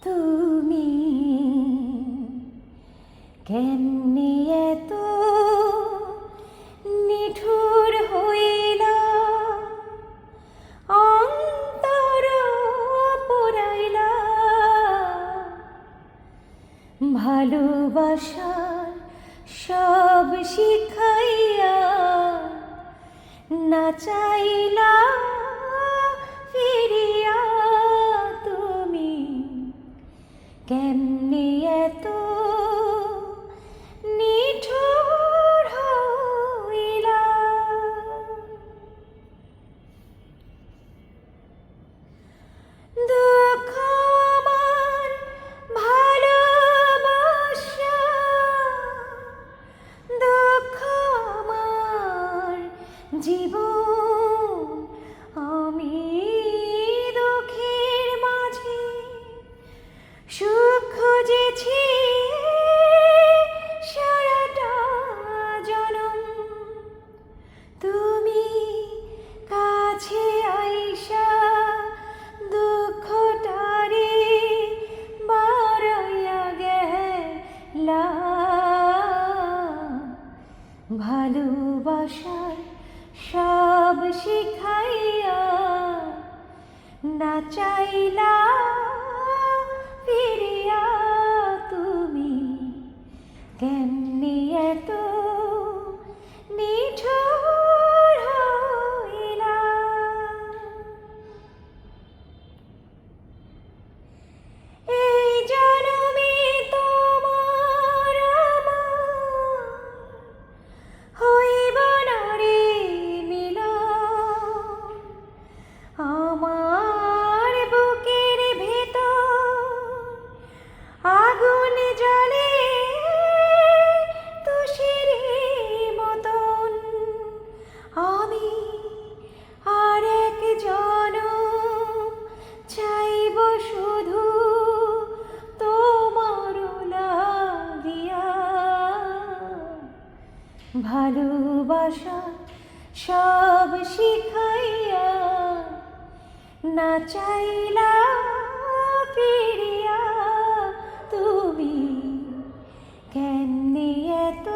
তুমি কেমনি এত নিঠুর হইলা, অন্তর পোড়াইলা, ভালোবাসার সব শিখাইয়া না চাইলা ফিরিয়া। তুমি কেমনি এত নিঠুর হইলা। দুঃখ আমার ভালোবাসা, দুঃখ আমার জীবন, আমি দুঃখের মাঝে সুখ খুঁজেছি সারাটা জনম। তুমি কাছে আইসা দুঃখটারে বাড়াইয়া গেলা, ভালোবাসার সব শিখাইয়া না চাইলা ফিরিয়া। তুমি কেমনি এত নিঠুর হইলা। এই জনমে তোমার আমার হইব না রে মিলন, আমার বুকের ভেতর আগুন জ্বলে তুষের মতন। আমি আর এক জনম চাইব শুধু তোমার লাগিয়া, ভালোবাসা সব শিখাইয়া না চাইলা ফিরিয়া। তুমি কেমনি এত